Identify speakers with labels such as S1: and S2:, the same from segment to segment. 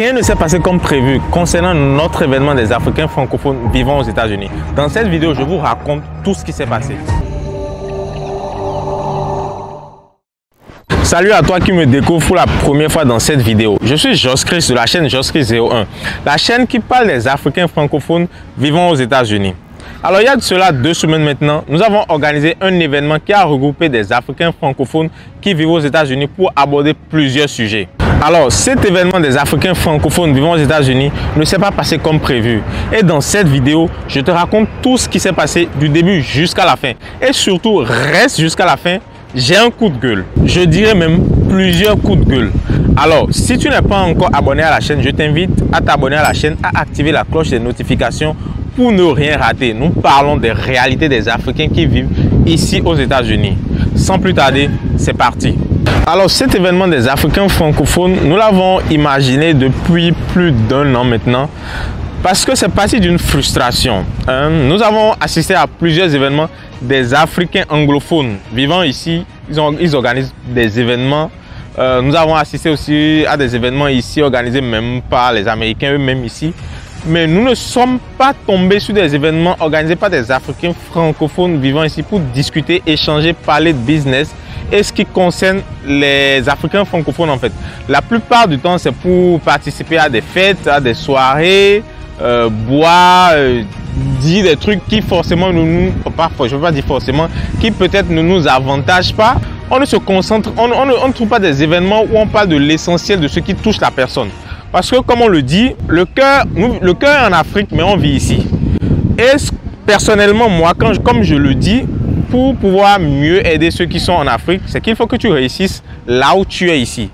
S1: Rien ne s'est passé comme prévu concernant notre événement des Africains francophones vivant aux États-Unis. Dans cette vidéo, je vous raconte tout ce qui s'est passé. Salut à toi qui me découvre pour la première fois dans cette vidéo. Je suis Joskris de la chaîne Joskris01, la chaîne qui parle des Africains francophones vivant aux États-Unis. Alors il y a de cela 2 semaines maintenant, nous avons organisé un événement qui a regroupé des Africains francophones qui vivent aux États-Unis pour aborder plusieurs sujets. Alors cet événement des Africains francophones vivant aux États-Unis ne s'est pas passé comme prévu. Et dans cette vidéo, je te raconte tout ce qui s'est passé du début jusqu'à la fin. Et surtout, reste jusqu'à la fin. J'ai un coup de gueule, je dirais même plusieurs coups de gueule. Alors, si tu n'es pas encore abonné à la chaîne, je t'invite à t'abonner à la chaîne, à activer la cloche des notifications pour ne rien rater. Nous parlons des réalités des Africains qui vivent ici aux États-Unis. Sans plus tarder, c'est parti. Alors, cet événement des Africains francophones, nous l'avons imaginé depuis plus d'1 an maintenant. Parce que c'est parti d'une frustration. Nous avons assisté à plusieurs événements des Africains anglophones vivant ici. Ils organisent des événements. Nous avons assisté aussi à des événements ici organisés même par les Américains eux-mêmes ici. Mais nous ne sommes pas tombés sur des événements organisés par des Africains francophones vivant ici pour discuter, échanger, parler de business et ce qui concerne les Africains francophones en fait. La plupart du temps, c'est pour participer à des fêtes, à des soirées, boire, dire des trucs qui forcément je ne veux pas dire forcément, qui peut-être ne nous avantagent pas. On ne se concentre, on ne trouve pas des événements où on parle de l'essentiel de ce qui touche la personne. Parce que comme on le dit, le cœur est en Afrique, mais on vit ici. Et personnellement, moi, comme je le dis, pour pouvoir mieux aider ceux qui sont en Afrique, c'est qu'il faut que tu réussisses là où tu es ici.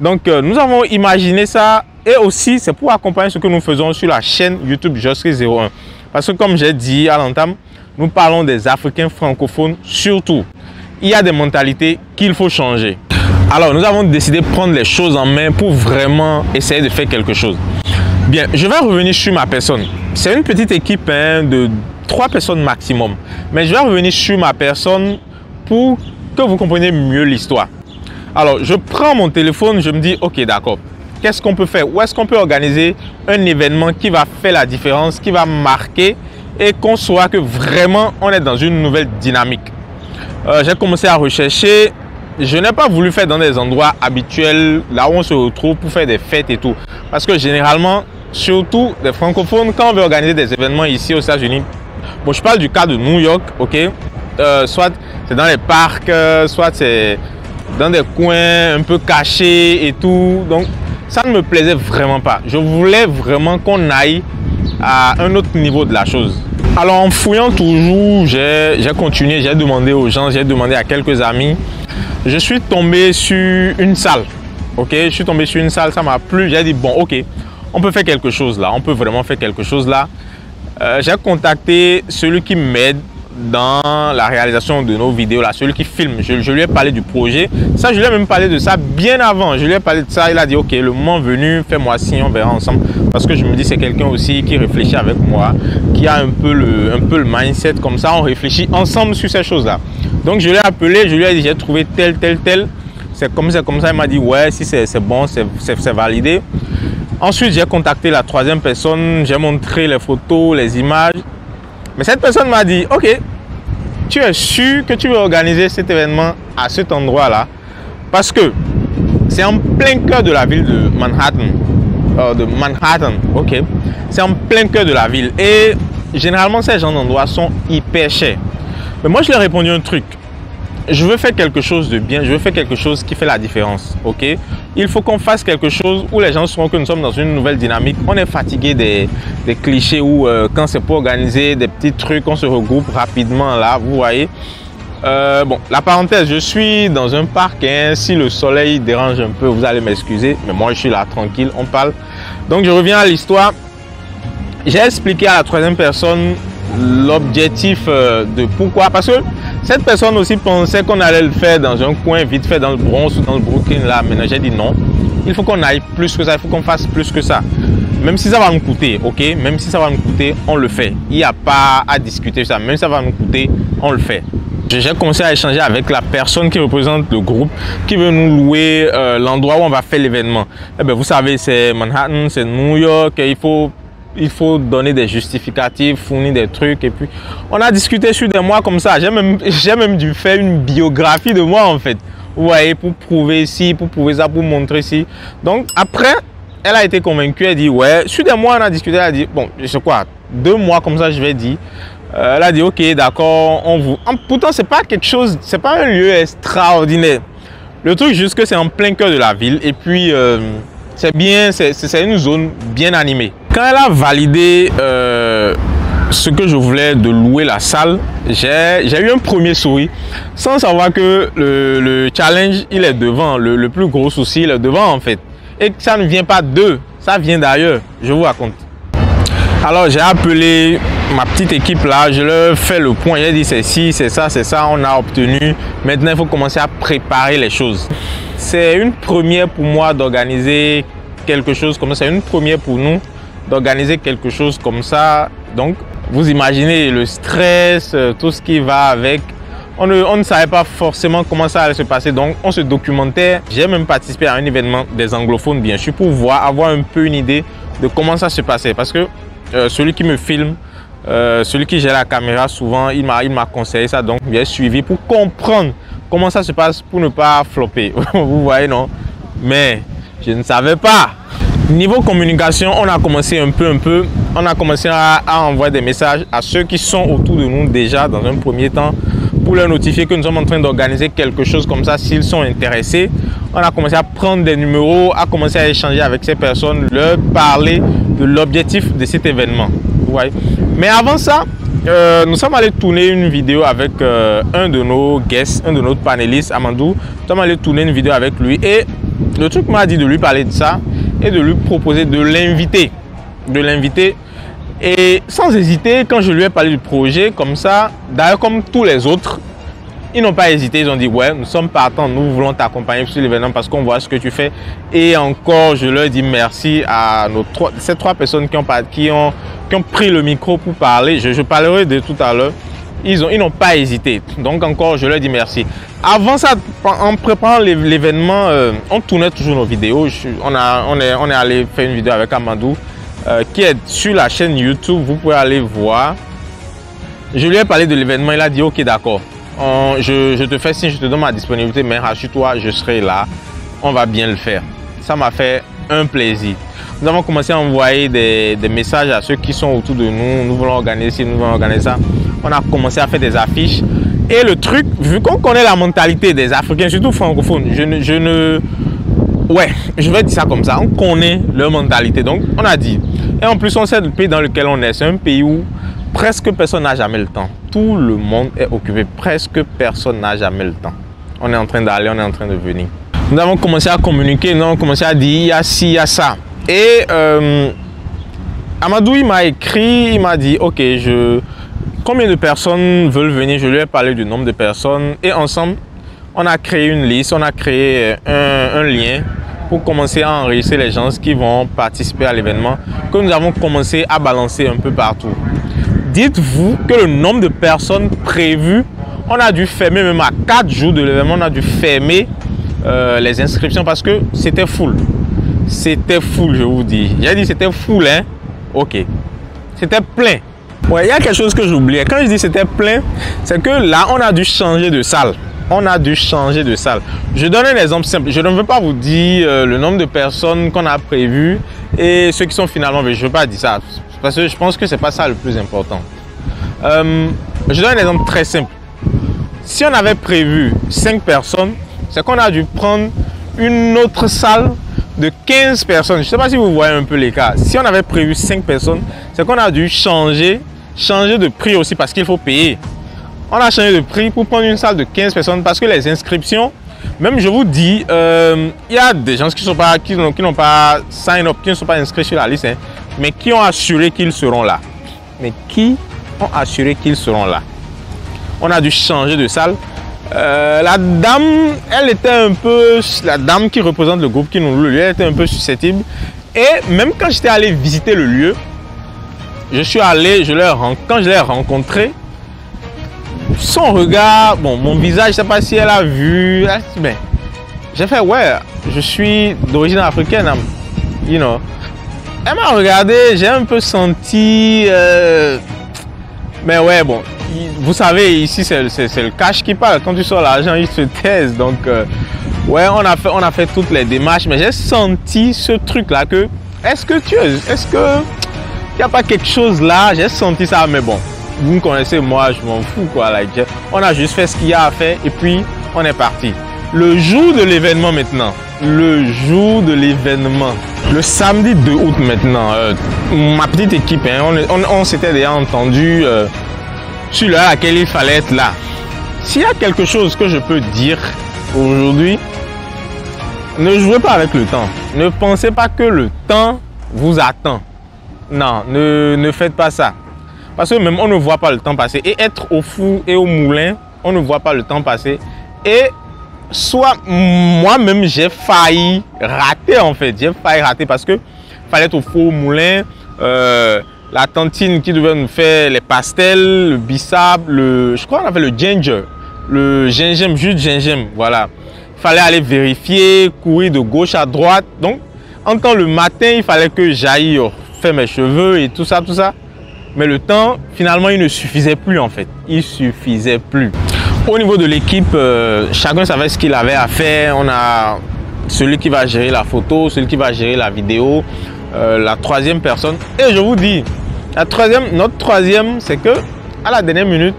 S1: Donc, nous avons imaginé ça. Et aussi, c'est pour accompagner ce que nous faisons sur la chaîne YouTube Joskris01. Parce que comme j'ai dit à l'entame, nous parlons des Africains francophones surtout. Il y a des mentalités qu'il faut changer. Alors, nous avons décidé de prendre les choses en main pour vraiment essayer de faire quelque chose. Bien, je vais revenir sur ma personne. C'est une petite équipe de 3 personnes maximum. Mais je vais revenir sur ma personne pour que vous compreniez mieux l'histoire. Alors, je prends mon téléphone, je me dis, ok, d'accord. Qu'est-ce qu'on peut faire? Où est-ce qu'on peut organiser un événement qui va faire la différence, qui va marquer et qu'on soit que vraiment on est dans une nouvelle dynamique. J'ai commencé à rechercher. Je n'ai pas voulu faire dans des endroits habituels, là où on se retrouve pour faire des fêtes et tout. Parce que généralement, surtout les francophones, quand on veut organiser des événements ici aux États-Unis, bon, je parle du cas de New York, ok? Soit c'est dans les parcs, soit c'est dans des coins un peu cachés et tout. Donc, ça ne me plaisait vraiment pas. Je voulais vraiment qu'on aille à un autre niveau de la chose. Alors en fouillant toujours, j'ai continué, j'ai demandé aux gens, j'ai demandé à quelques amis. Je suis tombé sur une salle. Ok, je suis tombé sur une salle, ça m'a plu. J'ai dit bon, ok, on peut faire quelque chose là. On peut vraiment faire quelque chose là. J'ai contacté celui qui m'aide dans la réalisation de nos vidéos là, celui qui filme. Je lui ai parlé du projet. Ça, je lui ai même parlé de ça bien avant. Je lui ai parlé de ça. Il a dit ok, le moment venu, fais-moi signe, on verra ensemble. Parce que je me dis c'est quelqu'un aussi qui réfléchit avec moi, qui a un peu le mindset comme ça. On réfléchit ensemble sur ces choses là. Donc je l'ai appelé, je lui ai dit j'ai trouvé tel. C'est comme ça. Il m'a dit ouais, si c'est bon, c'est validé. Ensuite j'ai contacté la 3e personne. J'ai montré les photos, les images. Mais cette personne m'a dit, ok, tu es sûr que tu veux organiser cet événement à cet endroit-là? Parce que c'est en plein cœur de la ville de Manhattan. Ok. C'est en plein cœur de la ville. Et généralement, ces genres d'endroits sont hyper chers. Mais moi, je lui ai répondu un truc. Je veux faire quelque chose de bien, je veux faire quelque chose qui fait la différence, ok? Il faut qu'on fasse quelque chose où les gens sauront que nous sommes dans une nouvelle dynamique. On est fatigué des clichés où quand c'est pour organiser des petits trucs, on se regroupe rapidement là, vous voyez. Bon, la parenthèse, je suis dans un parc, hein, si le soleil dérange un peu, vous allez m'excuser, mais moi je suis là tranquille, on parle. Donc je reviens à l'histoire. J'ai expliqué à la 3e personne l'objectif de pourquoi, parce que cette personne aussi pensait qu'on allait le faire dans un coin vite fait dans le Bronx ou dans le Brooklyn là. Maintenant j'ai dit non, il faut qu'on aille plus que ça, il faut qu'on fasse plus que ça. Même si ça va nous coûter, ok, même si ça va nous coûter, on le fait. Il n'y a pas à discuter ça, même si ça va nous coûter, on le fait. J'ai commencé à échanger avec la personne qui représente le groupe, qui veut nous louer l'endroit où on va faire l'événement. Eh bien, vous savez, c'est Manhattan, c'est New York, et il faut donner des justificatifs, fournir des trucs. Et puis, on a discuté sur des mois comme ça. J'ai même dû faire une biographie de moi, en fait. Vous voyez, pour prouver ici, pour prouver ça, pour montrer ici. Donc, après, elle a été convaincue. Elle dit, ouais, sur des mois, on a discuté. Elle a dit, bon, je sais quoi, 2 mois comme ça, je vais dire. Elle a dit, ok, d'accord, pourtant, c'est pas quelque chose, c'est pas un lieu extraordinaire. Le truc, juste que c'est en plein cœur de la ville. Et puis, c'est bien, c'est une zone bien animée. Quand elle a validé ce que je voulais de louer la salle, j'ai eu un premier sourire sans savoir que le challenge, il est devant. Le plus gros souci, il est devant en fait. Et que ça ne vient pas d'eux, ça vient d'ailleurs. Je vous raconte. Alors, j'ai appelé ma petite équipe là, je leur fais le point. J'ai dit c'est ci, c'est ça, on a obtenu. Maintenant, il faut commencer à préparer les choses. C'est une première pour moi d'organiser quelque chose comme ça. C'est une première pour nous d'organiser quelque chose comme ça. Donc, vous imaginez le stress, tout ce qui va avec. On ne savait pas forcément comment ça allait se passer. Donc, on se documentait. J'ai même participé à un événement des anglophones, bien sûr, pour avoir un peu une idée de comment ça se passait. Parce que celui qui me filme, celui qui gère la caméra, souvent, il m'a conseillé ça. Donc, j'ai suivi pour comprendre comment ça se passe pour ne pas flopper. Vous voyez, non? Mais je ne savais pas. Niveau communication, on a commencé un peu. On a commencé à envoyer des messages à ceux qui sont autour de nous déjà dans un premier temps pour leur notifier que nous sommes en train d'organiser quelque chose comme ça s'ils sont intéressés. On a commencé à prendre des numéros, à commencer à échanger avec ces personnes, leur parler de l'objectif de cet événement. Vous voyez? Mais avant ça, nous sommes allés tourner une vidéo avec un de nos guests, un de nos panélistes, Amadou. Nous sommes allés tourner une vidéo avec lui et le truc m'a dit de lui parler de ça et de lui proposer de l'inviter. Et sans hésiter, quand je lui ai parlé du projet, comme ça, d'ailleurs comme tous les autres, ils n'ont pas hésité, ils ont dit ouais, nous sommes partants, nous voulons t'accompagner sur l'événement parce qu'on voit ce que tu fais. Et encore, je leur dis merci à ces 3 personnes qui ont pris le micro pour parler. Je parlerai de tout à l'heure. Ils n'ont pas hésité. Donc encore, je leur dis merci. Avant ça, en préparant l'événement, on tournait toujours nos vidéos. On est allé faire une vidéo avec Amadou qui est sur la chaîne YouTube. Vous pouvez aller voir. Je lui ai parlé de l'événement. Il a dit ok, d'accord. Je te fais signe, je te donne ma disponibilité, mais rassure-toi, je serai là. On va bien le faire. Ça m'a fait un plaisir. Nous avons commencé à envoyer des messages à ceux qui sont autour de nous. Nous voulons organiser ci, nous voulons organiser ça. On a commencé à faire des affiches. Et le truc, vu qu'on connaît la mentalité des Africains, surtout francophones, ouais, je vais dire ça comme ça. On connaît leur mentalité. Donc, on a dit. Et en plus, on sait le pays dans lequel on est. C'est un pays où presque personne n'a jamais le temps. Tout le monde est occupé. Presque personne n'a jamais le temps. On est en train d'aller, on est en train de venir. Nous avons commencé à communiquer, nous avons commencé à dire il y a ci, il y a ça. Et Amadou, il m'a écrit, il m'a dit ok, combien de personnes veulent venir? Je lui ai parlé du nombre de personnes. Et ensemble, on a créé une liste, on a créé un lien pour commencer à enregistrer les gens qui vont participer à l'événement que nous avons commencé à balancer un peu partout. Dites-vous que le nombre de personnes prévues, on a dû fermer même à 4 jours de l'événement, on a dû fermer les inscriptions parce que c'était full. C'était full, je vous dis. J'ai dit c'était full, hein? Ok. C'était plein. Ouais, il y a quelque chose que j'oubliais. Quand je dis c'était plein, c'est que là, on a dû changer de salle. On a dû changer de salle. Je donne un exemple simple. Je ne veux pas vous dire le nombre de personnes qu'on a prévu et ceux qui sont finalement venus. Je ne veux pas dire ça. Parce que je pense que ce n'est pas ça le plus important. Je donne un exemple très simple. Si on avait prévu 5 personnes, c'est qu'on a dû prendre une autre salle de 15 personnes. Je ne sais pas si vous voyez un peu l'écart. Si on avait prévu 5 personnes, c'est qu'on a dû changer de prix aussi parce qu'il faut payer. On a changé de prix pour prendre une salle de 15 personnes parce que les inscriptions, même je vous dis, il y a des gens qui n'ont pas sign up, qui ne sont pas inscrits sur la liste, hein, mais qui ont assuré qu'ils seront là. On a dû changer de salle. La dame, elle était un peu, la dame qui représente le groupe qui nous loue le lieu, elle était un peu susceptible. Et même quand j'étais allé visiter le lieu, je suis allé, quand je l'ai rencontré, son regard, bon, mon visage, je sais pas si elle a vu, mais j'ai fait, ouais, je suis d'origine africaine, you know. Elle m'a regardé, j'ai un peu senti, mais ouais, bon, vous savez, ici, c'est le cash qui parle. Quand tu sors l'argent, ils se taisent. Donc, ouais, on a fait toutes les démarches, mais j'ai senti ce truc-là que, est-ce qu'il n'y a pas quelque chose là? J'ai senti ça, mais bon, vous me connaissez, moi, je m'en fous, quoi. Like, on a juste fait ce qu'il y a à faire et puis, on est parti. Le jour de l'événement maintenant, le jour de l'événement, le samedi 2 août maintenant, ma petite équipe, hein, on s'était déjà entendu sur l'heure à laquelle il fallait être là. S'il y a quelque chose que je peux dire aujourd'hui, ne jouez pas avec le temps. Ne pensez pas que le temps vous attend. Non, ne faites pas ça. Parce que même on ne voit pas le temps passer. Et être au four et au moulin, on ne voit pas le temps passer. Et soit moi-même j'ai failli rater en fait. J'ai failli rater parce que fallait être au four au moulin. La tantine qui devait nous faire les pastels, le bissap, je crois qu'on avait le ginger, le gingembre, jus de gingembre, voilà. Il fallait aller vérifier, courir de gauche à droite. Donc, en temps le matin, il fallait que j'aille faire mes cheveux et tout ça, tout ça. Mais le temps, finalement, il ne suffisait plus en fait. Il suffisait plus. Au niveau de l'équipe, chacun savait ce qu'il avait à faire. On a celui qui va gérer la photo, celui qui va gérer la vidéo. La troisième personne, et je vous dis, notre troisième, c'est que à la dernière minute,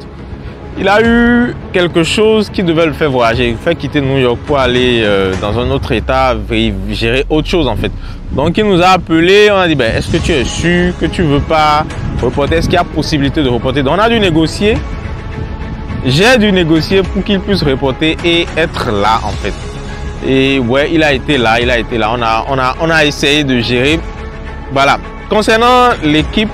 S1: il a eu quelque chose qui devait le faire voyager, faire quitter New York pour aller dans un autre état, gérer autre chose en fait. Donc il nous a appelé, on a dit, ben, est-ce que tu es sûr que tu veux pas reporter, est-ce qu'il y a possibilité de reporter? Donc on a dû négocier, j'ai dû négocier pour qu'il puisse reporter et être là en fait. Et ouais, il a été là, on a essayé de gérer. Voilà. Concernant l'équipe,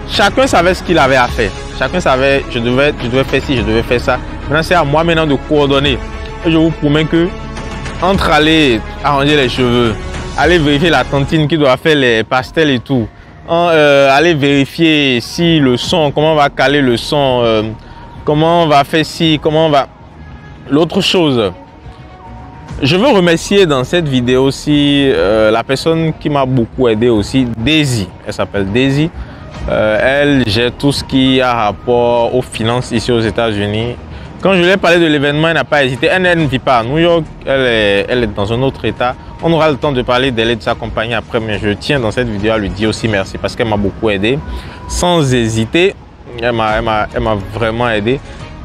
S1: chacun savait ce qu'il avait à faire. Chacun savait, je devais faire ci, je devais faire ça. Maintenant, c'est à moi maintenant de coordonner. Et je vous promets que, entre aller arranger les cheveux, aller vérifier la tantine qui doit faire les pastels et tout, aller vérifier si le son, comment on va caler le son, comment on va faire ci, comment on va... L'autre chose, je veux remercier dans cette vidéo aussi la personne qui m'a beaucoup aidé aussi, Daisy. Elle s'appelle Daisy. Elle gère tout ce qui a rapport aux finances ici aux États-Unis. Quand je lui ai parlé de l'événement, elle n'a pas hésité. Elle ne vit pas à New York, elle est dans un autre état. On aura le temps de parler d'elle et de sa compagnie après, mais je tiens dans cette vidéo à lui dire aussi merci parce qu'elle m'a beaucoup aidé. Sans hésiter, elle m'a vraiment aidé.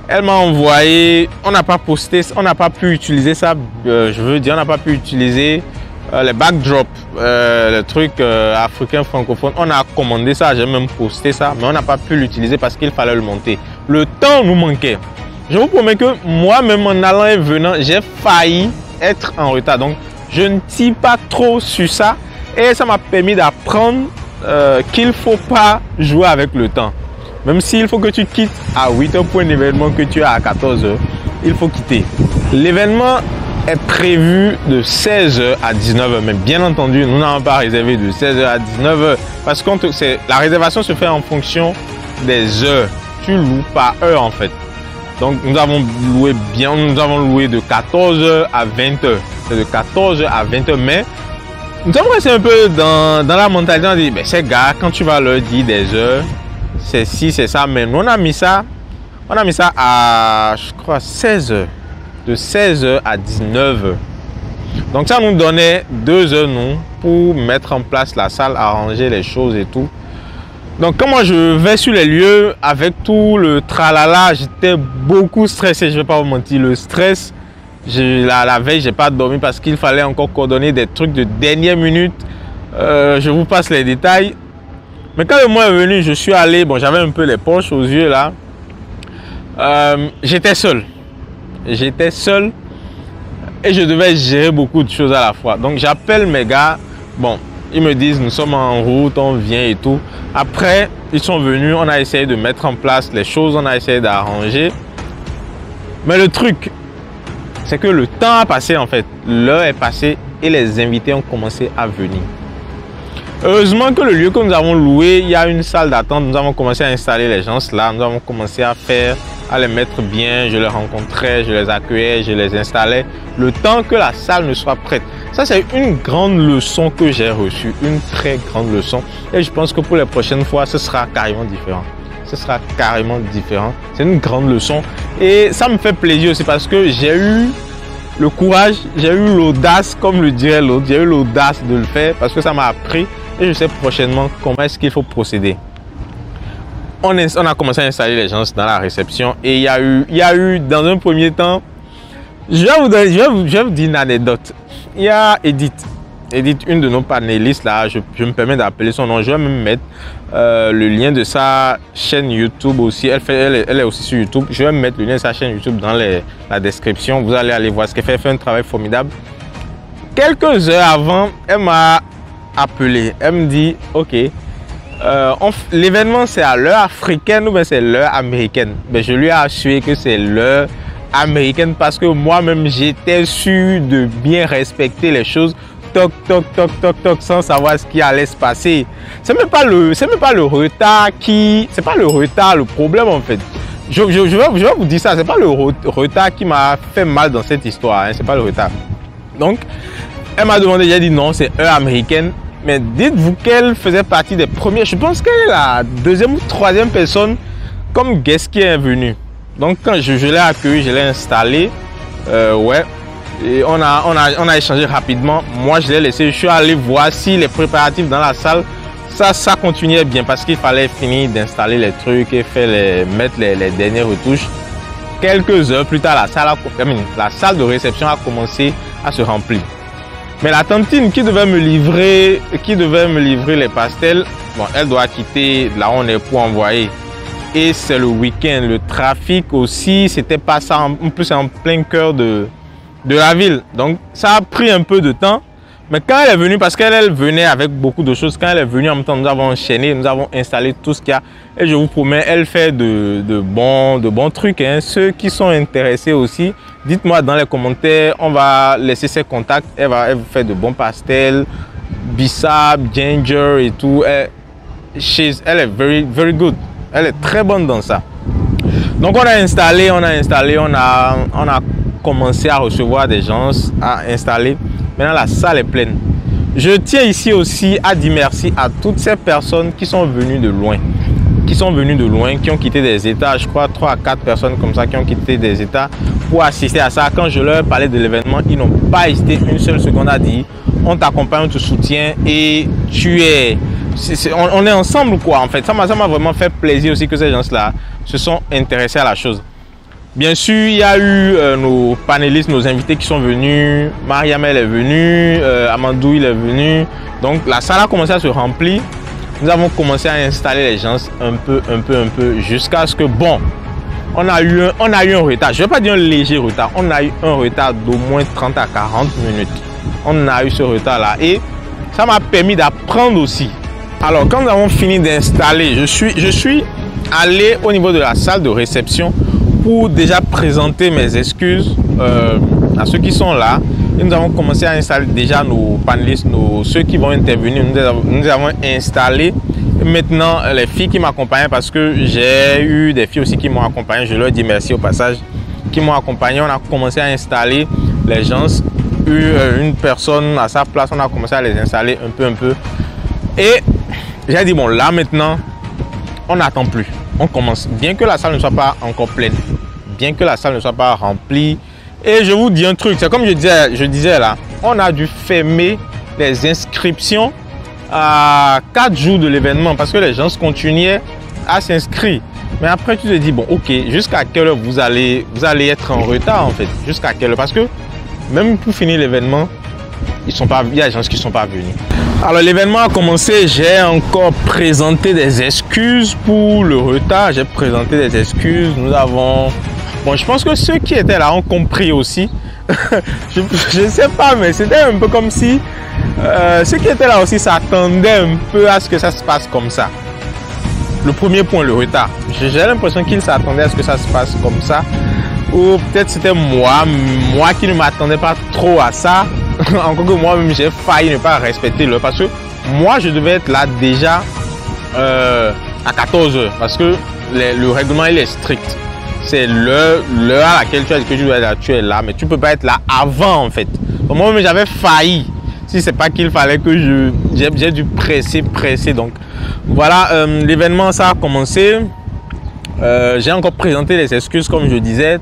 S1: Elle m'a envoyé, on n'a pas posté, on n'a pas pu utiliser ça, je veux dire, on n'a pas pu utiliser les backdrops, le truc africain francophone. On a commandé ça, j'ai même posté ça, mais on n'a pas pu l'utiliser parce qu'il fallait le monter. Le temps nous manquait. Je vous promets que moi-même en allant et venant, j'ai failli être en retard. Donc, je ne tire pas trop sur ça et ça m'a permis d'apprendre qu'il ne faut pas jouer avec le temps. Même s'il faut que tu quittes à 8h pour un événement que tu as à 14h, il faut quitter. L'événement est prévu de 16h à 19h, mais bien entendu, nous n'avons pas réservé de 16h à 19h parce que la réservation se fait en fonction des heures. Tu loues par heure en fait. Donc nous avons loué de 14h à 20h. C'est de 14h à 20h, mais nous sommes restés un peu dans la mentalité, on dit, ben, ces gars, quand tu vas leur dire des heures, c'est ci, c'est ça, mais nous on a mis ça à, je crois, 16h, de 16h à 19h. Donc ça nous donnait 2 heures, nous, pour mettre en place la salle, arranger les choses et tout. Donc quand moi je vais sur les lieux, avec tout le tralala, j'étais beaucoup stressé, je ne vais pas vous mentir, le stress, la veille, je n'ai pas dormi parce qu'il fallait encore coordonner des trucs de dernière minute. Je vous passe les détails. Mais quand le mois est venu, je suis allé, bon, j'avais un peu les poches aux yeux là. J'étais seul. J'étais seul et je devais gérer beaucoup de choses à la fois. Donc j'appelle mes gars. Bon, ils me disent, nous sommes en route, on vient et tout. Après, ils sont venus, on a essayé de mettre en place les choses, on a essayé d'arranger. Mais le truc, c'est que le temps a passé en fait. L'heure est passée et les invités ont commencé à venir. Heureusement que le lieu que nous avons loué, il y a une salle d'attente. Nous avons commencé à installer les gens là. Nous avons commencé à à les mettre bien. Je les rencontrais, je les accueillais, je les installais. Le temps que la salle ne soit prête. Ça, c'est une grande leçon que j'ai reçue. Une très grande leçon. Et je pense que pour les prochaines fois, ce sera carrément différent. Ce sera carrément différent. C'est une grande leçon. Et ça me fait plaisir aussi parce que j'ai eu le courage, j'ai eu l'audace, comme le dirait l'autre. J'ai eu l'audace de le faire parce que ça m'a appris. Et je sais prochainement comment est-ce qu'il faut procéder. On a commencé à installer les gens dans la réception et il y a eu dans un premier temps, je vais vous dire une anecdote. Il y a Edith, une de nos panélistes là, je me permets d'appeler son nom, je vais même mettre le lien de sa chaîne YouTube aussi, elle est aussi sur YouTube, je vais mettre le lien de sa chaîne YouTube dans la description, vous allez aller voir ce qu'elle fait, elle fait un travail formidable. Quelques heures avant, elle m'a appelé, elle me dit, ok, l'événement c'est à l'heure africaine ou bien c'est l'heure américaine? Ben, je lui ai assuré que c'est l'heure américaine parce que moi-même j'étais sûr de bien respecter les choses, toc toc toc toc toc, sans savoir ce qui allait se passer. C'est même pas le retard c'est pas le retard le problème en fait. Je vais vous dire ça, c'est pas le retard qui m'a fait mal dans cette histoire, hein, c'est pas le retard. Donc elle m'a demandé, j'ai dit non, c'est heure américaine. Mais dites-vous qu'elle faisait partie des premiers. Je pense qu'elle est la deuxième ou troisième personne comme guest qui est venue. Donc quand je l'ai accueilli, je l'ai installé. Ouais. Et on a échangé rapidement. Moi, je l'ai laissé. Je suis allé voir si les préparatifs dans la salle, ça continuait bien. Parce qu'il fallait finir d'installer les trucs et mettre les dernières retouches. Quelques heures plus tard, la salle de réception a commencé à se remplir. Mais la tantine qui devait me livrer les pastels, bon, elle doit quitter là où on est pour envoyer. Et c'est le week-end, le trafic aussi, c'était pas ça, en plus c'est en plein cœur de la ville. Donc ça a pris un peu de temps. Mais quand elle est venue, parce qu'elle venait avec beaucoup de choses, quand elle est venue en même temps, nous avons enchaîné, nous avons installé tout ce qu'il y a. Et je vous promets, elle fait de bons trucs. Hein. Ceux qui sont intéressés aussi, dites-moi dans les commentaires, on va laisser ses contacts. Elle fait de bons pastels, bissap, ginger et tout. Elle est very good. Elle est très bonne dans ça. Donc on a installé, on a commencé à recevoir des gens, à installer. Maintenant, la salle est pleine. Je tiens ici aussi à dire merci à toutes ces personnes qui sont venues de loin. Qui ont quitté des États, je crois 3 à 4 personnes comme ça qui ont quitté des États pour assister à ça. Quand je leur parlais de l'événement, ils n'ont pas hésité une seule seconde à dire on t'accompagne, on te soutient et on est ensemble quoi en fait. Ça m'a vraiment fait plaisir aussi que ces gens-là se sont intéressés à la chose. Bien sûr, il y a eu nos panélistes, nos invités qui sont venus. Mariam, elle est venue. Amandou, il est venu. Donc, la salle a commencé à se remplir. Nous avons commencé à installer les gens un peu, jusqu'à ce que, bon, on a eu un retard. Je ne vais pas dire un léger retard. On a eu un retard d'au moins 30 à 40 minutes. On a eu ce retard-là. Et ça m'a permis d'apprendre aussi. Alors, quand nous avons fini d'installer, je suis allé au niveau de la salle de réception pour déjà présenter mes excuses à ceux qui sont là. Et nous avons commencé à installer déjà nos panélistes, ceux qui vont intervenir. Nous avons installé. Et maintenant, les filles qui m'accompagnent, parce que j'ai eu des filles aussi qui m'ont accompagné. Je leur dis merci au passage, qui m'ont accompagné. On a commencé à installer les gens. Une personne à sa place, on a commencé à les installer un peu. Et j'ai dit, bon, là maintenant, on n'attend plus. On commence, bien que la salle ne soit pas encore pleine, bien que la salle ne soit pas remplie. Et je vous dis un truc, c'est comme je disais là, on a dû fermer les inscriptions à 4 jours de l'événement parce que les gens continuaient à s'inscrire. Mais après tu te dis, bon ok, jusqu'à quelle heure vous allez être en retard en fait, jusqu'à quelle heure, parce que même pour finir l'événement, il y a des gens qui ne sont pas venus. Alors l'événement a commencé, j'ai encore présenté des excuses pour le retard, j'ai présenté des excuses, nous avons... Bon, je pense que ceux qui étaient là ont compris aussi. je ne sais pas, mais c'était un peu comme si ceux qui étaient là aussi s'attendaient un peu à ce que ça se passe comme ça. Le premier point, le retard. J'ai l'impression qu'ils s'attendaient à ce que ça se passe comme ça. Ou peut-être c'était moi qui ne m'attendais pas trop à ça. Encore que moi-même, j'ai failli ne pas respecter l'heure. Parce que moi, je devais être là déjà à 14 h. Parce que le règlement, il est strict. c'est l'heure à laquelle tu as dit que tu dois être là, tu es là, mais tu ne peux pas être là avant en fait. Donc, moi-même, j'avais failli. Si c'est pas qu'il fallait que j'ai dû presser. Donc voilà, l'événement ça a commencé. J'ai encore présenté les excuses comme je disais.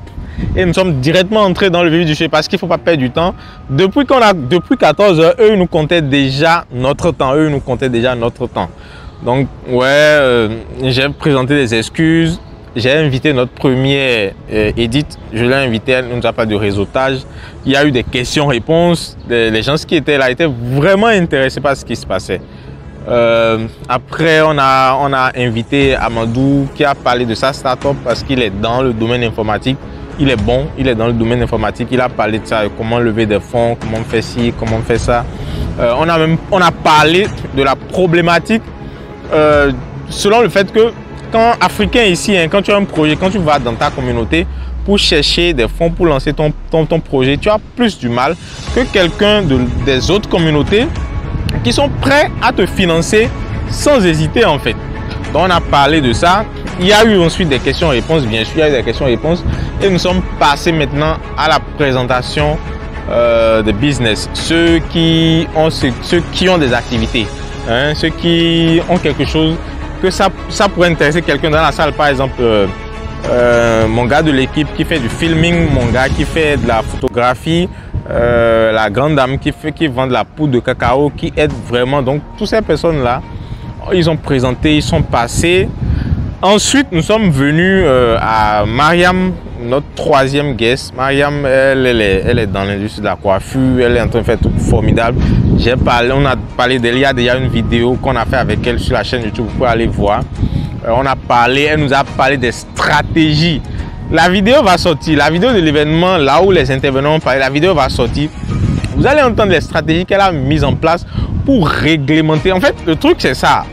S1: Et nous sommes directement entrés dans le vif du sujet parce qu'il ne faut pas perdre du temps. Depuis 14 h, eux nous comptaient déjà notre temps. Donc ouais, j'ai présenté les excuses. J'ai invité notre premier Edith, je l'ai invité, elle ne nous a pas de réseautage. Il y a eu des questions-réponses. Les gens qui étaient là étaient vraiment intéressés par ce qui se passait. Après, on a invité Amadou qui a parlé de sa start-up parce qu'il est dans le domaine informatique. Il est bon, il est dans le domaine informatique. Il a parlé de ça, comment lever des fonds, comment on fait ci, comment on fait ça. On a parlé de la problématique selon le fait que quand Africain ici, hein, quand tu as un projet, quand tu vas dans ta communauté pour chercher des fonds pour lancer ton projet, tu as plus du mal que quelqu'un des autres communautés qui sont prêts à te financer sans hésiter en fait. Donc on a parlé de ça. Il y a eu ensuite des questions-réponses, bien sûr, il y a eu des questions-réponses. Et nous sommes passés maintenant à la présentation de business. Ceux qui ont des activités, hein, ceux qui ont quelque chose que ça pourrait intéresser quelqu'un dans la salle, par exemple mon gars de l'équipe qui fait du filming, mon gars qui fait de la photographie, la grande dame qui vend de la poudre de cacao, qui aide vraiment. Donc toutes ces personnes là, ils ont présenté, ils sont passés. Ensuite nous sommes venus à Mariam, notre troisième guest. Mariam, elle est dans l'industrie de la coiffure, elle est en train de faire tout formidable. On a parlé d'elle, il y a déjà une vidéo qu'on a fait avec elle sur la chaîne YouTube, vous pouvez aller voir. Elle nous a parlé des stratégies. La vidéo va sortir, la vidéo de l'événement, là où les intervenants ont parlé, la vidéo va sortir. Vous allez entendre les stratégies qu'elle a mises en place pour réglementer. En fait, le truc c'est ça.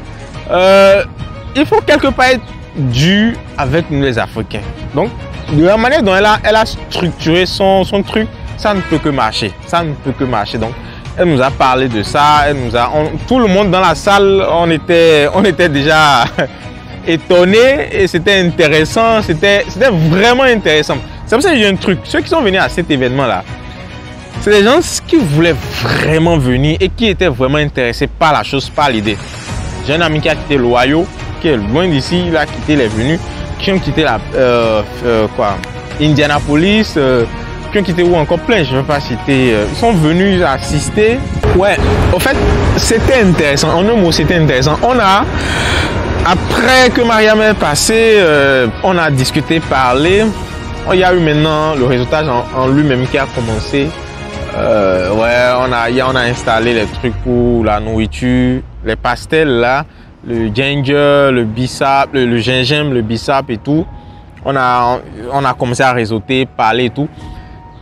S1: Il faut quelque part être dû avec nous les Africains. Donc, de la manière dont elle a structuré son truc, ça ne peut que marcher. Ça ne peut que marcher. Donc, elle nous a parlé de ça. Tout le monde dans la salle, on était déjà étonnés et c'était intéressant. C'était vraiment intéressant. C'est pour ça que j'ai un truc. Ceux qui sont venus à cet événement-là, c'est des gens qui voulaient vraiment venir et qui étaient vraiment intéressés par la chose, par l'idée. J'ai un ami qui a quitté l'Ohio, qui est loin d'ici, il a quitté, il est venu. Qui ont quitté Indianapolis, qui ont quitté où encore plein, je ne vais pas citer. Ils sont venus assister. Ouais, en fait, c'était intéressant. En un mot, c'était intéressant. Après que Mariam est passée, on a discuté, parlé. Il y a eu maintenant le réseautage en lui-même qui a commencé. Ouais, on a installé les trucs pour la nourriture, les pastels là. Le ginger, le bissap, le gingembre, le bissap et tout. On a commencé à réseauter, parler et tout.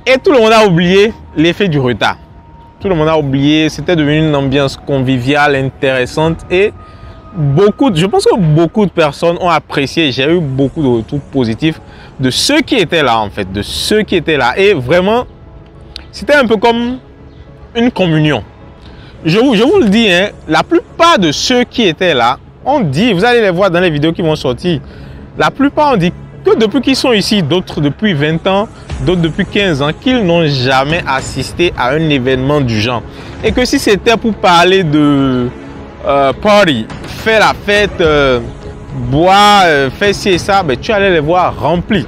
S1: Et tout le monde a oublié l'effet du retard. Tout le monde a oublié. C'était devenu une ambiance conviviale, intéressante. Et je pense que beaucoup de personnes ont apprécié. J'ai eu beaucoup de retours positifs de ceux qui étaient là en fait. De ceux qui étaient là. Et vraiment, c'était un peu comme une communion. Je vous le dis, hein, la plupart de ceux qui étaient là, on dit, vous allez les voir dans les vidéos qui vont sortir, la plupart ont dit que depuis qu'ils sont ici, d'autres depuis 20 ans, d'autres depuis 15 ans, qu'ils n'ont jamais assisté à un événement du genre. Et que si c'était pour parler de party, faire la fête, boire, faire ci et ça, ben, tu allais les voir remplis.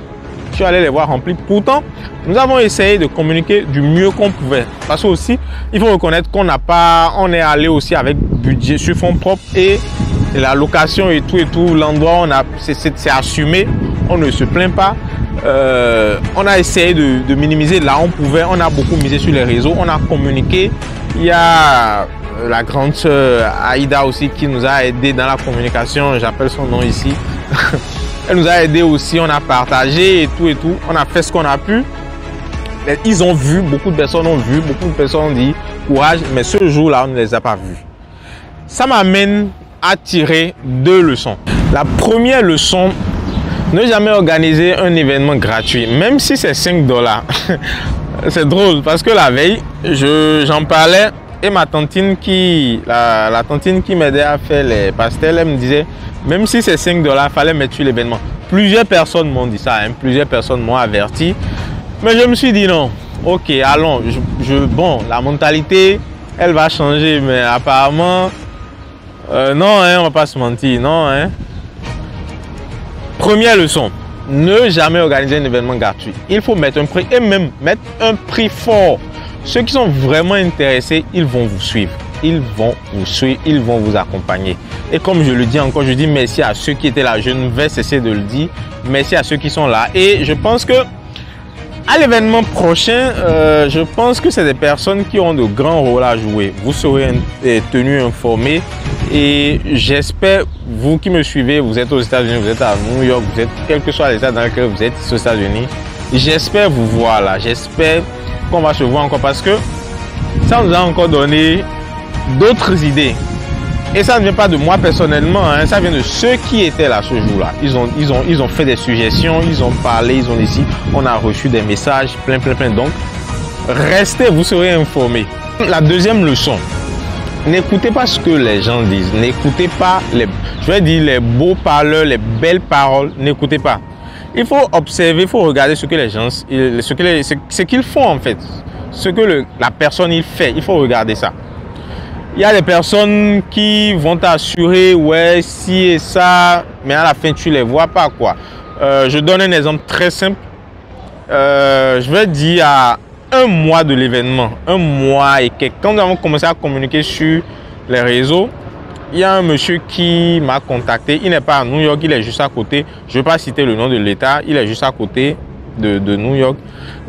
S1: Tu allais les voir remplis. Pourtant, nous avons essayé de communiquer du mieux qu'on pouvait. Parce que aussi, il faut reconnaître qu'on on est allé aussi avec budget sur fonds propres et la location et tout, l'endroit, c'est assumé, on ne se plaint pas. On a essayé de minimiser là où on pouvait, on a beaucoup misé sur les réseaux, on a communiqué. Il y a la grande sœur Aïda aussi qui nous a aidé dans la communication, j'appelle son nom ici. Elle nous a aidé aussi, on a partagé et tout, on a fait ce qu'on a pu. Ils ont vu, beaucoup de personnes ont vu, beaucoup de personnes ont dit courage, mais ce jour-là, on ne les a pas vus. Ça m'amène à tirer deux leçons. La première leçon, ne jamais organiser un événement gratuit, même si c'est $5. C'est drôle parce que la veille, j'en parlais Et ma tantine la tantine qui m'aidait à faire les pastels, elle me disait, même si c'est 5 $, il fallait mettre sur l'événement. Plusieurs personnes m'ont dit ça, hein, plusieurs personnes m'ont averti. Mais je me suis dit non, ok, allons. Bon, la mentalité, elle va changer, mais apparemment, non, hein, on va pas se mentir, non. Hein. Première leçon, ne jamais organiser un événement gratuit. Il faut mettre un prix et même mettre un prix fort. Ceux qui sont vraiment intéressés, ils vont vous suivre. Ils vont vous suivre, ils vont vous accompagner. Et comme je le dis encore, je dis merci à ceux qui étaient là. Je ne vais cesser de le dire. Merci à ceux qui sont là. Et je pense que à l'événement prochain, je pense que c'est des personnes qui ont de grands rôles à jouer. Vous serez tenus informés. Et j'espère, vous qui me suivez, vous êtes aux États-Unis, vous êtes à New York, vous êtes quel que soit l'état dans lequel vous êtes aux États-Unis. J'espère vous voir là. J'espère qu'on va se voir encore parce que ça nous a encore donné d'autres idées. Et ça ne vient pas de moi personnellement, hein, ça vient de ceux qui étaient là ce jour-là. Ils ont fait des suggestions, ils ont parlé, ils ont dit, on a reçu des messages, plein. Donc, restez, vous serez informés. La deuxième leçon, n'écoutez pas ce que les gens disent. N'écoutez pas les beaux parleurs, les belles paroles. N'écoutez pas. Il faut observer, il faut regarder ce que les gens, ce qu'ils font en fait. Ce que la personne il fait, il faut regarder ça. Il y a des personnes qui vont t'assurer, ouais, si et ça, mais à la fin, tu ne les vois pas, quoi. Je donne un exemple très simple. Je vais dire à un mois de l'événement, un mois et quelques. Quand nous avons commencé à communiquer sur les réseaux, il y a un monsieur qui m'a contacté. Il n'est pas à New York, il est juste à côté. Je ne vais pas citer le nom de l'État, il est juste à côté de New York.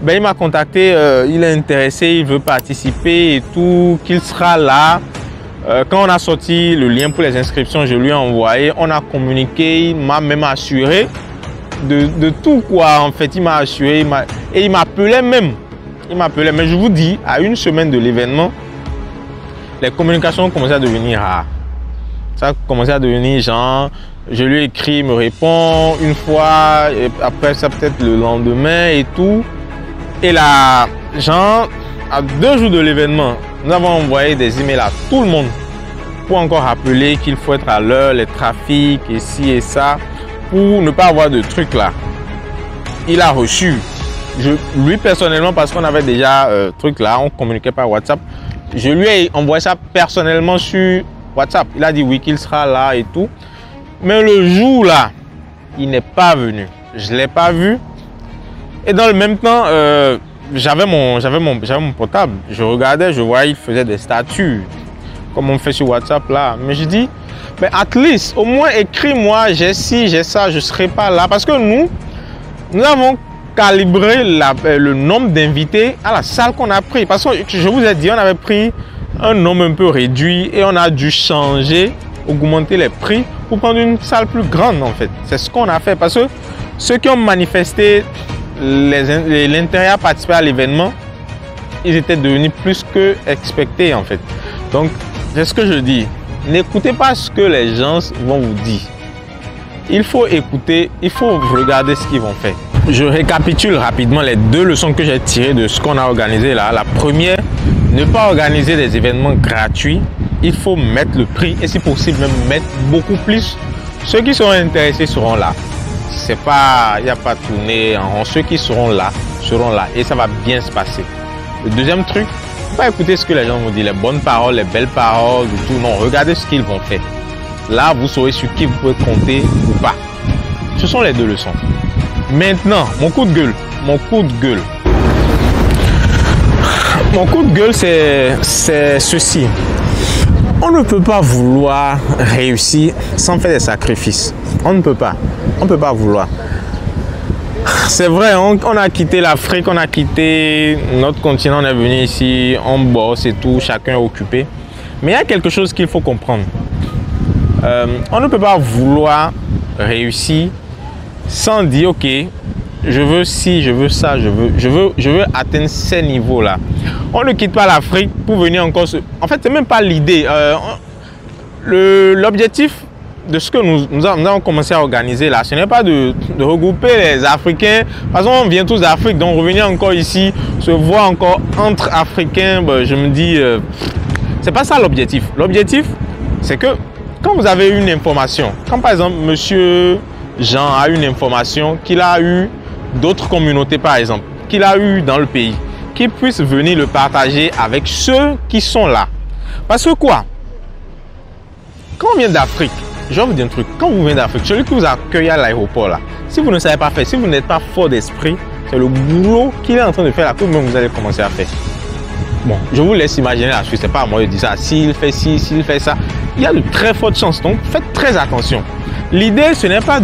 S1: Ben, il m'a contacté, il est intéressé, il veut participer et tout, qu'il sera là. Quand on a sorti le lien pour les inscriptions, je lui ai envoyé, on a communiqué, il m'a même assuré de tout quoi. En fait, il m'a assuré et il m'appelait même. Il m'appelait, mais je vous dis, à une semaine de l'événement, les communications ont commencé à devenir rares. Ça a commencé à devenir genre, je lui écris, il me répond une fois, et après ça peut-être le lendemain et tout. Et là, genre, à 2 jours de l'événement, nous avons envoyé des emails à tout le monde pour encore rappeler qu'il faut être à l'heure, les trafics et ci et ça, pour ne pas avoir de trucs là. Il a reçu, lui personnellement, parce qu'on avait déjà truc là, on communiquait par WhatsApp, je lui ai envoyé ça personnellement sur WhatsApp. Il a dit oui qu'il sera là et tout. Mais le jour là, il n'est pas venu. Je ne l'ai pas vu. Et dans le même temps, j'avais mon portable. Je regardais, je voyais, il faisait des statuts. Comme on fait sur WhatsApp là. Mais je dis, mais at least, au moins écris-moi, j'ai ci, j'ai ça, je ne serai pas là. Parce que nous avons calibré le nombre d'invités à la salle qu'on a pris. Parce que je vous ai dit, on avait pris un nombre un peu réduit et on a dû changer, augmenter les prix pour prendre une salle plus grande en fait. C'est ce qu'on a fait parce que ceux qui ont manifesté l'intérêt à participer à l'événement, ils étaient devenus plus que expectés en fait. Donc, c'est ce que je dis. N'écoutez pas ce que les gens vont vous dire. Il faut écouter, il faut regarder ce qu'ils vont faire. Je récapitule rapidement les 2 leçons que j'ai tirées de ce qu'on a organisé là. La première, ne pas organiser des événements gratuits. Il faut mettre le prix et si possible même mettre beaucoup plus. Ceux qui seront intéressés seront là. C'est pas, il n'y a pas de tourner en rond. Ceux qui seront là et ça va bien se passer. Le deuxième truc, pas écouter ce que les gens vous disent, les bonnes paroles, les belles paroles, tout. Non, regardez ce qu'ils vont faire. Là, vous saurez sur qui vous pouvez compter ou pas. Ce sont les 2 leçons. Maintenant, mon coup de gueule. Mon coup de gueule. Mon coup de gueule, c'est ceci. On ne peut pas vouloir réussir sans faire des sacrifices. On ne peut pas. On ne peut pas vouloir. C'est vrai, on a quitté l'Afrique, on a quitté notre continent, on est venu ici, on bosse et tout, chacun est occupé. Mais il y a quelque chose qu'il faut comprendre. On ne peut pas vouloir réussir sans dire, ok, je veux ci, je veux ça, je veux atteindre ces niveaux-là. On ne quitte pas l'Afrique pour venir encore se... En fait, ce n'est même pas l'idée. L'objectif de ce que nous avons commencé à organiser là, ce n'est pas de regrouper les Africains. Parce qu'on vient tous d'Afrique, donc revenir encore ici, se voir encore entre Africains, ben, je me dis, C'est pas ça l'objectif. L'objectif, c'est que quand vous avez une information, quand par exemple, monsieur Jean a une information qu'il a eu d'autres communautés, par exemple, qu'il a eu dans le pays, qu'il puisse venir le partager avec ceux qui sont là. Parce que quoi? Quand on vient d'Afrique, je vais vous dire un truc, quand vous venez d'Afrique, celui qui vous accueille à l'aéroport là, si vous ne savez pas faire, si vous n'êtes pas fort d'esprit, c'est le boulot qu'il est en train de faire là que même vous allez commencer à faire. Bon, je vous laisse imaginer la suite, c'est pas à moi de dire ça. S'il fait ci, s'il fait ça, il y a de très fortes chances. Donc, faites très attention. L'idée, ce n'est pas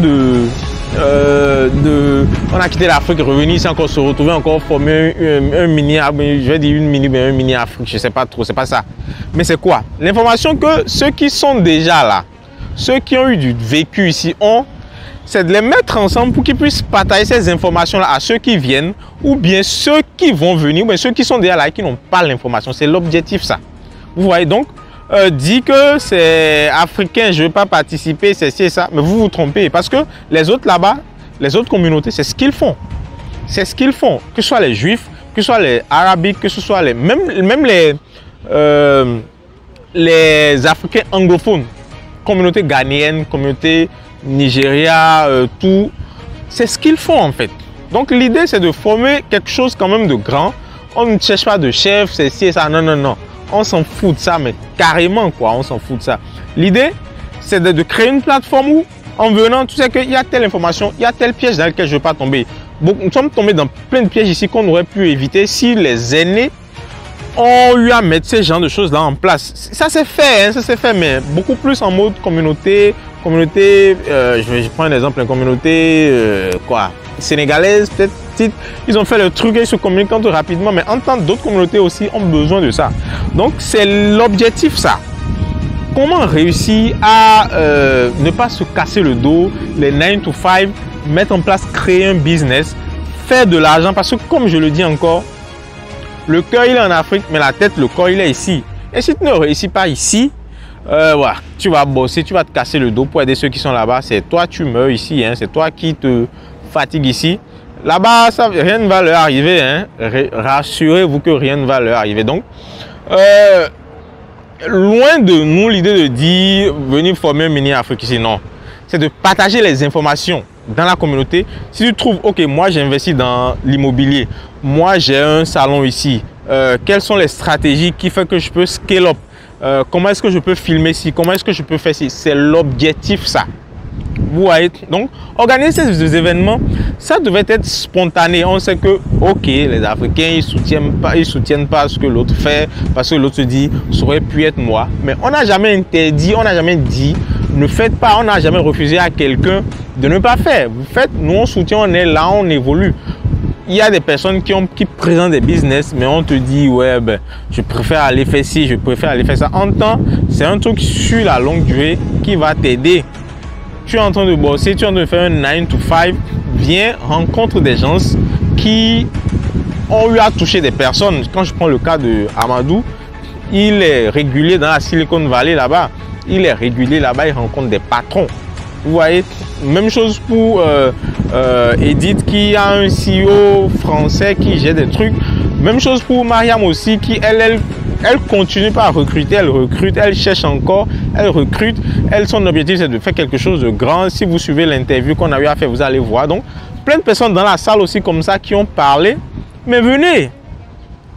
S1: on a quitté l'Afrique, revenu ici encore se retrouver, encore former un mini, je vais dire un mini Afrique, je sais pas trop, c'est pas ça. Mais c'est quoi? L'information que ceux qui sont déjà là, ceux qui ont eu du vécu ici ont, c'est de les mettre ensemble pour qu'ils puissent partager ces informations-là à ceux qui viennent ou bien ceux qui vont venir, ou bien ceux qui sont déjà là et qui n'ont pas l'information. C'est l'objectif, ça. Vous voyez donc, dit que c'est africain, je ne veux pas participer, c'est ci et ça, mais vous vous trompez parce que les autres là-bas, les autres communautés, c'est ce qu'ils font. C'est ce qu'ils font, que ce soit les juifs, que ce soit les arabiques, que ce soit même les africains anglophones, communauté ghanéenne, communauté Nigeria, tout, c'est ce qu'ils font en fait. Donc l'idée c'est de former quelque chose quand même de grand. On ne cherche pas de chef, c'est ci et ça, non, non, non. On s'en fout de ça, mais carrément quoi, on s'en fout de ça. L'idée c'est de créer une plateforme où en venant, tu sais qu'il y a telle information, il y a tel piège dans lequel je ne veux pas tomber. Bon, nous sommes tombés dans plein de pièges ici qu'on aurait pu éviter si les aînés ont eu à mettre ces genres de choses là en place. Ça s'est fait, hein, ça s'est fait, mais beaucoup plus en mode communauté, je vais prendre un exemple, une communauté sénégalaise, peut-être, ils ont fait le truc et ils se communiquent entre eux rapidement, mais en tant d'autres communautés aussi ont besoin de ça. Donc c'est l'objectif ça. Comment réussir à ne pas se casser le dos, les 9 to 5, mettre en place, créer un business, faire de l'argent, parce que comme je le dis encore, le cœur il est en Afrique, mais la tête, le corps il est ici. Et si tu ne réussis pas ici, voilà, tu vas bosser, tu vas te casser le dos pour aider ceux qui sont là-bas. C'est toi, tu meurs ici, hein, c'est toi qui te fatigue ici. Là-bas, rien ne va leur arriver. Hein. Rassurez-vous que rien ne va leur arriver. Donc, loin de nous l'idée de dire venir former un mini Afrique ici, non. C'est de partager les informations dans la communauté. Si tu trouves, ok, moi j'ai investi dans l'immobilier, moi j'ai un salon ici, quelles sont les stratégies qui font que je peux scale up, comment est-ce que je peux filmer ici, comment est-ce que je peux faire ici, c'est l'objectif ça. Vous voyez, donc organiser ces événements, ça devait être spontané. On sait que, ok, les Africains, ils soutiennent pas ce que l'autre fait, parce que l'autre se dit, ça aurait pu être moi. Mais on n'a jamais interdit, on n'a jamais dit, ne faites pas, on n'a jamais refusé à quelqu'un de ne pas faire. Vous faites, nous on soutient, on est là, on évolue. Il y a des personnes qui présentent des business, mais on te dit, ouais, ben, je préfère aller faire ci, je préfère aller faire ça. En temps, c'est un truc sur la longue durée qui va t'aider. Tu es en train de bosser, tu es en train de faire un 9 to 5, viens, rencontre des gens qui ont eu à toucher des personnes. Quand je prends le cas de Amadou, il est régulier dans la Silicon Valley là-bas. Il est régulier là-bas, il rencontre des patrons. Vous voyez, même chose pour Edith qui a un CEO français qui gère des trucs. Même chose pour Mariam aussi qui, elle continue pas à recruter, elle recrute, elle cherche encore, elle recrute. Son objectif, c'est de faire quelque chose de grand. Si vous suivez l'interview qu'on a eu à faire, vous allez voir. Donc, plein de personnes dans la salle aussi comme ça qui ont parlé. Mais venez,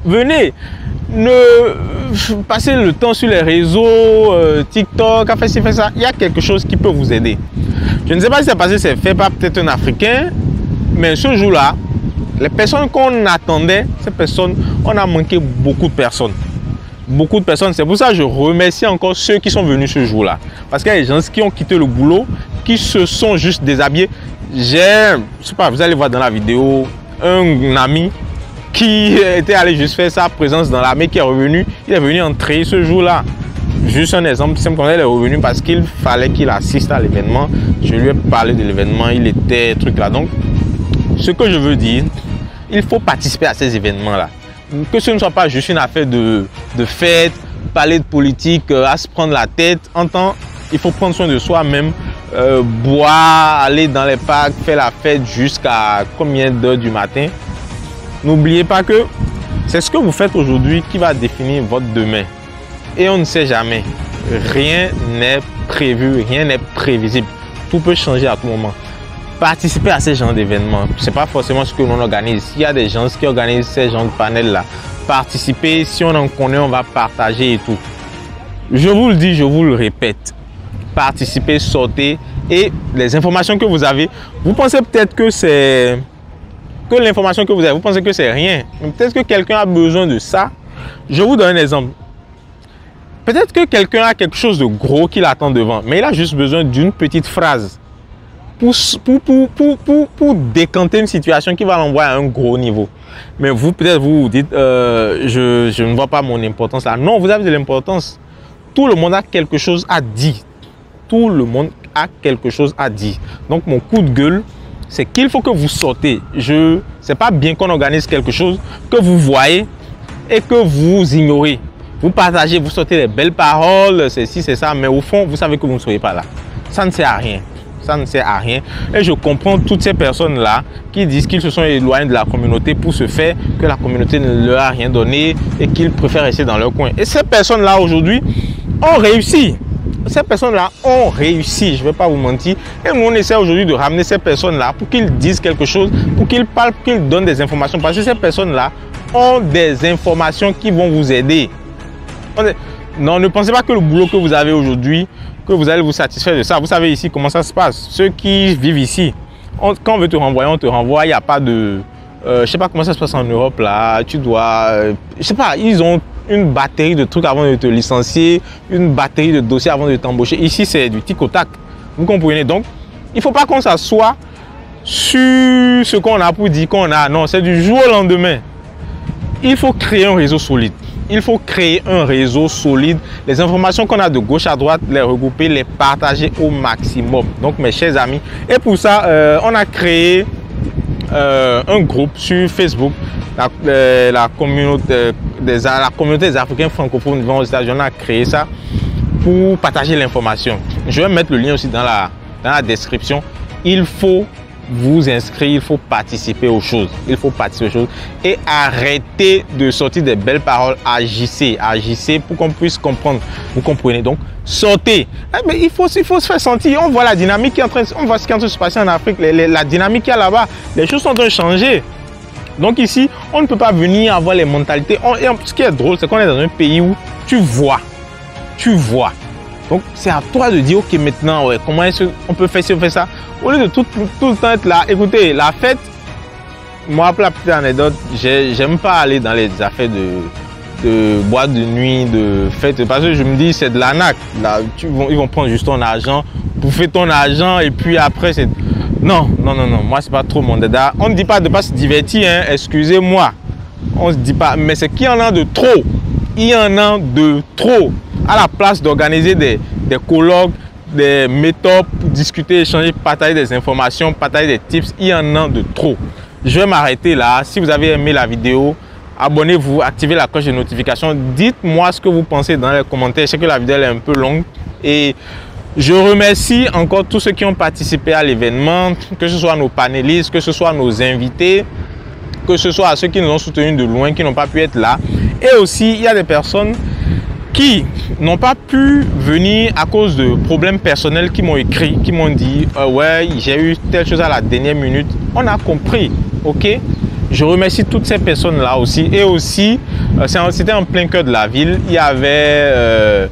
S1: venez. Ne passez le temps sur les réseaux, TikTok, fait ci, fait ça. Il y a quelque chose qui peut vous aider. Je ne sais pas si c'est parce que c'est fait par peut-être un Africain, mais ce jour-là, les personnes qu'on attendait, ces personnes, on a manqué beaucoup de personnes. Beaucoup de personnes. C'est pour ça que je remercie encore ceux qui sont venus ce jour-là. Parce qu'il y a des gens qui ont quitté le boulot, qui se sont juste déshabillés. Je sais pas, vous allez voir dans la vidéo, un ami qui était allé juste faire sa présence dans l'armée, qui est revenu, il est venu entrer ce jour-là. Juste un exemple simple, quand il est revenu parce qu'il fallait qu'il assiste à l'événement. Je lui ai parlé de l'événement, il était truc là. Donc, ce que je veux dire, il faut participer à ces événements-là. Que ce ne soit pas juste une affaire de fête, parler de politique, à se prendre la tête. En temps, il faut prendre soin de soi-même, boire, aller dans les parcs, faire la fête jusqu'à combien d'heures du matin. N'oubliez pas que c'est ce que vous faites aujourd'hui qui va définir votre demain. Et on ne sait jamais. Rien n'est prévu, rien n'est prévisible. Tout peut changer à tout moment. Participer à ces genres d'événements, ce n'est pas forcément ce que l'on organise. S'il y a des gens qui organisent ces genres de panels-là, participer, si on en connaît, on va partager et tout. Je vous le dis, je vous le répète. Participez, sortez et les informations que vous avez, vous pensez peut-être que c'est... que l'information que vous avez, vous pensez que c'est rien. Peut-être que quelqu'un a besoin de ça. Je vous donne un exemple. Peut-être que quelqu'un a quelque chose de gros qui l'attend devant, mais il a juste besoin d'une petite phrase pour décanter une situation qui va l'envoyer à un gros niveau. Mais vous, peut-être, vous dites, je ne vois pas mon importance là. Non, vous avez de l'importance. Tout le monde a quelque chose à dire. Tout le monde a quelque chose à dire. Donc, mon coup de gueule, c'est qu'il faut que vous sortez. C'est pas bien qu'on organise quelque chose que vous voyez et que vous ignorez. Vous partagez, vous sortez les belles paroles, c'est ci, c'est ça, mais au fond, vous savez que vous ne serez pas là. Ça ne sert à rien. Ça ne sert à rien. Et je comprends toutes ces personnes-là qui disent qu'ils se sont éloignés de la communauté pour ce fait que la communauté ne leur a rien donné et qu'ils préfèrent rester dans leur coin. Et ces personnes-là, aujourd'hui, ont réussi. Ces personnes-là ont réussi, je ne vais pas vous mentir. Et nous, on essaie aujourd'hui de ramener ces personnes-là pour qu'ils disent quelque chose, pour qu'ils parlent, pour qu'ils donnent des informations. Parce que ces personnes-là ont des informations qui vont vous aider. Non, ne pensez pas que le boulot que vous avez aujourd'hui, que vous allez vous satisfaire de ça. Vous savez ici comment ça se passe. Ceux qui vivent ici, quand on veut te renvoyer, on te renvoie. Il n'y a pas de... je ne sais pas comment ça se passe en Europe là. Tu dois... je ne sais pas, ils ont une batterie de trucs avant de te licencier, une batterie de dossiers avant de t'embaucher. Ici, c'est du tic au tac. Vous comprenez? Donc, il ne faut pas qu'on s'assoie sur ce qu'on a pour dire qu'on a. Non, c'est du jour au lendemain. Il faut créer un réseau solide. Il faut créer un réseau solide. Les informations qu'on a de gauche à droite, les regrouper, les partager au maximum. Donc, mes chers amis, et pour ça, on a créé un groupe sur Facebook, la communauté des Africains francophones vivant aux États-Unis. On a créé ça pour partager l'information. Je vais mettre le lien aussi dans la description. Il faut vous inscrire, il faut participer aux choses. Il faut participer aux choses et arrêter de sortir des belles paroles. Agissez, agissez pour qu'on puisse comprendre. Vous comprenez? Donc, sortez. Mais il faut se faire sentir. On voit la dynamique qui est en train, on voit ce qui est en train de se passer en Afrique, la dynamique qu'il y a là-bas. Les choses sont en train de changer. Donc ici, on ne peut pas venir avoir les mentalités. Et ce qui est drôle, c'est qu'on est dans un pays où tu vois. Donc, c'est à toi de dire, ok, maintenant, ouais, comment est-ce qu'on peut faire ci, on fait ça. Au lieu de tout le temps être là, écoutez, la fête, moi, pour la petite anecdote, j'aime pas aller dans les affaires de boîte de nuit, de fête, parce que je me dis, c'est de l'arnaque. Là, ils vont prendre juste ton argent, bouffer ton argent, et puis après, c'est... Non, moi, c'est pas trop mon dada. On ne dit pas de pas se divertir, hein, excusez-moi. On se dit pas, mais c'est qu'il y en a de trop. Il y en a de trop. À la place d'organiser des colloques, des méthodes pour discuter, échanger, partager des informations, partager des tips, il y en a de trop. Je vais m'arrêter là. Si vous avez aimé la vidéo, abonnez-vous, activez la cloche de notification. Dites-moi ce que vous pensez dans les commentaires. Je sais que la vidéo est un peu longue. Et je remercie encore tous ceux qui ont participé à l'événement, que ce soit nos panélistes, que ce soit nos invités, que ce soit ceux qui nous ont soutenus de loin, qui n'ont pas pu être là. Et aussi, il y a des personnes qui n'ont pas pu venir à cause de problèmes personnels, qui m'ont écrit, qui m'ont dit ouais, j'ai eu telle chose à la dernière minute. On a compris, ok? Je remercie toutes ces personnes-là aussi. Et aussi, c'était en plein cœur de la ville. Il y avait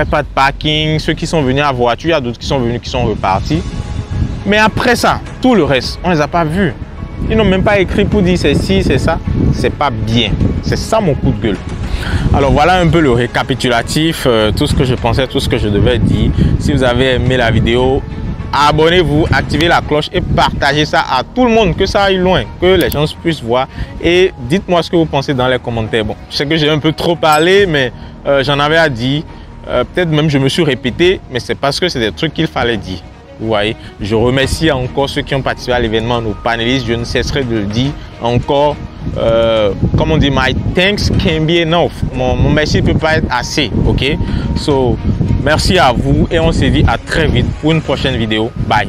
S1: pas de parking. Ceux qui sont venus à voiture, il y a d'autres qui sont venus, qui sont repartis. Mais après ça, tout le reste, on ne les a pas vus. Ils n'ont même pas écrit pour dire c'est ci, c'est ça. C'est pas bien. C'est ça mon coup de gueule. Alors voilà un peu le récapitulatif, tout ce que je pensais, tout ce que je devais dire. Si vous avez aimé la vidéo, abonnez-vous, activez la cloche et partagez ça à tout le monde, que ça aille loin, que les gens puissent voir. Et dites-moi ce que vous pensez dans les commentaires. Bon, je sais que j'ai un peu trop parlé, mais j'en avais à dire. Peut-être même je me suis répété, mais c'est parce que c'est des trucs qu'il fallait dire. Vous voyez, je remercie encore ceux qui ont participé à l'événement, nos panélistes. Je ne cesserai de le dire encore. Comme on dit, my thanks can be enough. Mon merci ne peut pas être assez. Ok, so merci à vous et on se dit à très vite pour une prochaine vidéo. Bye.